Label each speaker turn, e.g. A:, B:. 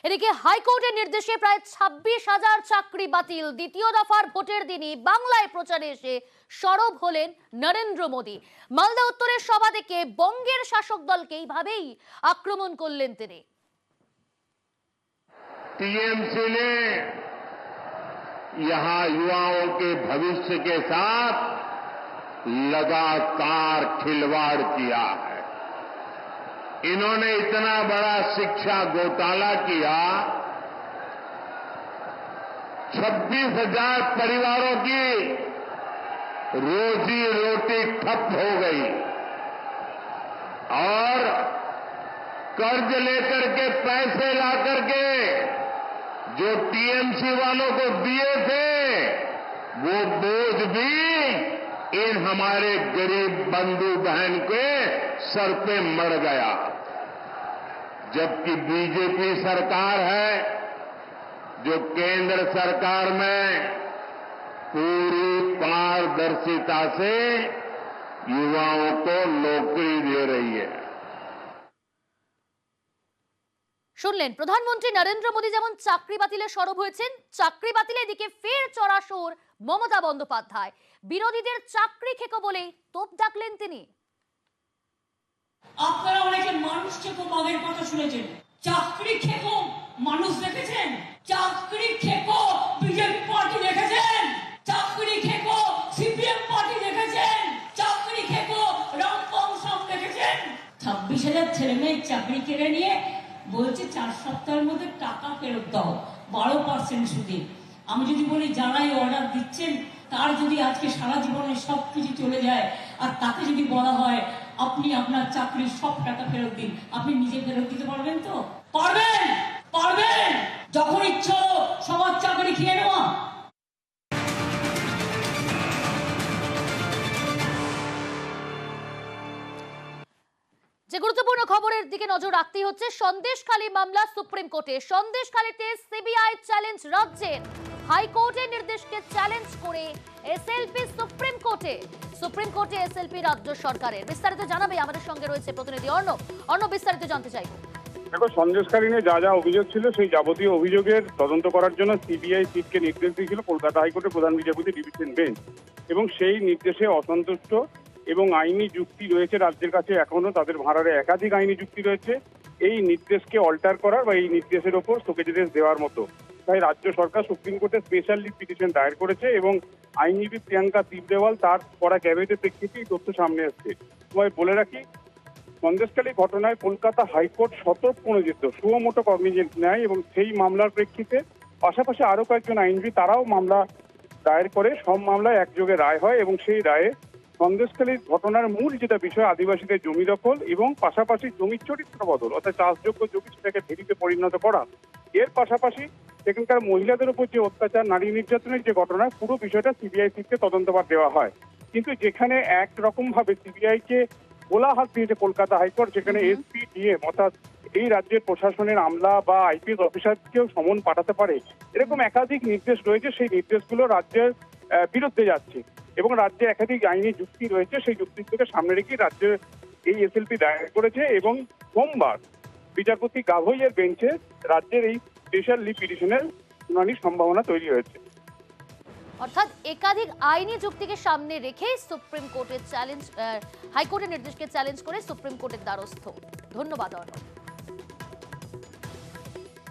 A: এদিকে হাইকোর্টের নির্দেশে প্রায় 26,000 চাকরি বাতিল। দ্বিতীয় দফার ভোটের দিনই বাংলায় প্রচারে এসে সরব হলেন নরেন্দ্র মোদী। মালদা উত্তরের সভা থেকে বঙ্গের শাসক দলকে এইভাবেই আক্রমণ করলেন তিনি।
B: टीएमसी ने यहां युवाओं के भविष्य के साथ लगातार खिलवाड़ किया है। इन्होंने इतना बड़ा शिक्षा घोटाला किया, 26,000 परिवारों की रोजी रोटी ठप हो गई और कर्ज लेकर के पैसे ला करके जो टीएमसी वालों को दिए थे वो बोझ भी इन हमारे गरीब बंधु बहन के सर पे मर गया। जबकि बीजेपी सरकार है जो केंद्र सरकार में पूरी पारदर्शिता से युवाओं को नौकरी दे रही है।
A: শুনলেন প্রধানমন্ত্রী নরেন্দ্র মোদী যেমন চাকরি বাতিলে সরব হয়েছেন, চাকরি বাতিলের দিকে ফের চড়া সুর মমতা বন্দ্যোপাধ্যায়। বিরোধীদের চাকরি খেকো বলেই তোপ ডাকলেন তিনি।
C: আপনারা অনেকে মানুষ খেকো বাঘের কথা শুনেছেন, চাকরি খেকো মানুষ দেখেছেন? চাকরি খেকো বিজেপি পার্টি দেখেছেন? চাকরি খেকো সিপিএম পার্টি দেখেছেন? চাকরি খেকো রামপংসাম দেখেছেন? 26,000 ছেলে মেয়ের চাকরি কেড়ে নিয়ে বলছে 4 সপ্তাহের মধ্যে টাকা ফেরত দাও 12% সুদে। আমি যদি বলি যারাই অর্ডার দিচ্ছেন তার যদি আজকে সারা জীবনে সবকিছু চলে যায় আর তাকে যদি বলা হয় আপনি আপনার চাকরির সব টাকা ফেরত দিন, আপনি নিজে ফেরত দিতে পারবেন তো? পারবেন? পারবেন? যখন ইচ্ছা সবার চাকরি খেয়ে নেওয়া।
A: যে গুরুত্বপূর্ণ খবরের দিকে নজর রাখতেই হচ্ছে, সন্দেশখালী মামলা সুপ্রিম কোর্টে। সন্দেশখালীতে সিবিআই চ্যালেঞ্জ রাজ্যের, হাইকোর্টের নির্দেশকে চ্যালেঞ্জ করে এসএলপি সুপ্রিম কোর্টে। সুপ্রিম কোর্টে এসএলপি রাজ্য সরকারের। বিস্তারিত জানাবে আমাদের সঙ্গে রয়েছে প্রতিনিধি অর্ণব। বিস্তারিত জানতে চাইব।
D: দেখো, সন্দেশখালী নিয়ে যা অভিযোগ ছিল সেই যাবতীয় অভিযোগের তদন্ত করার জন্য সিবিআই চিফকে নির্দেশ দিয়েছিল কলকাতা হাইকোর্টের প্রধান বিচারপতি ডিভিশন বেঞ্চ, এবং সেই নির্দেশে অসন্তুষ্ট এবং আইনি যুক্তি রয়েছে রাজ্যের কাছে, এখনো তাদের ভাড়ারে একাধিক আইনি যুক্তি রয়েছে এই নির্দেশকে অল্টার করার বা এই নির্দেশের ওপর স্থগিতাদেশ দেওয়ার মতো। তাই রাজ্য সরকার সুপ্রিম কোর্টে স্পেশাল লিভ পিটিশন দায়ের করেছে এবং আইনজীবী প্রিয়াঙ্কা তিবরেওয়াল তার করা ক্যাবিনেটের প্রেক্ষিতে এই তথ্য সামনে আসছে। তোমায় বলে রাখি, সন্দেশখালী ঘটনায় কলকাতা হাইকোর্ট সতর্ক সুমোটো কগনিজেন্স নেয় এবং সেই মামলার প্রেক্ষিতে পাশাপাশি আরো কয়েকজন আইনজীবী তারাও মামলা দায়ের করে। সব মামলায় একযোগে রায় হয় এবং সেই রায়ে সন্দেশখালীর ঘটনার মূল যেটা বিষয়, আদিবাসীদের জমি দখল এবং পাশাপাশি জমির চরিত্র বদল, অর্থাৎ চাষযোগ্য জমি সেটাকে ভেরিতে পরিণত করা, এর পাশাপাশি সেখানকার মহিলাদের উপর যে অত্যাচার, নারী নির্যাতনের যে ঘটনা, পুরো বিষয়টা সিবিআই থেকে তদন্তভার দেওয়া হয়। কিন্তু যেখানে একরকম ভাবে সিবিআই কে গোলা হাত দিয়েছে কলকাতা হাইকোর্ট, যেখানে এসপি ডিএম অর্থাৎ এই রাজ্যের প্রশাসনের আমলা বা আইপিএস অফিসারকেও সমন পাঠাতে পারে, এরকম একাধিক নির্দেশ রয়েছে। সেই নির্দেশগুলো রাজ্যের বিরুদ্ধে যাচ্ছে এবং রাজ্যে একাধিক আইনি যুক্তি রয়েছে। সেই যুক্তিগুলোকে সামনে রেখে রাজ্যের এই এসএলপি দায়ের করেছে এবং সোমবার বিচারপতি গাভইয়ের বেঞ্চে রাজ্যের এই স্পেশাল লিভ পিটিশনের শুনানির সম্ভাবনা তৈরি হয়েছে।
A: অর্থাৎ একাধিক আইনি যুক্তিকে সামনে রেখে সুপ্রিম কোর্টের চ্যালেঞ্জ, হাইকোর্টের নির্দেশকে চ্যালেঞ্জ করে সুপ্রিম কোর্টের দ্বারস্থ। ধন্যবাদ অর্ণব।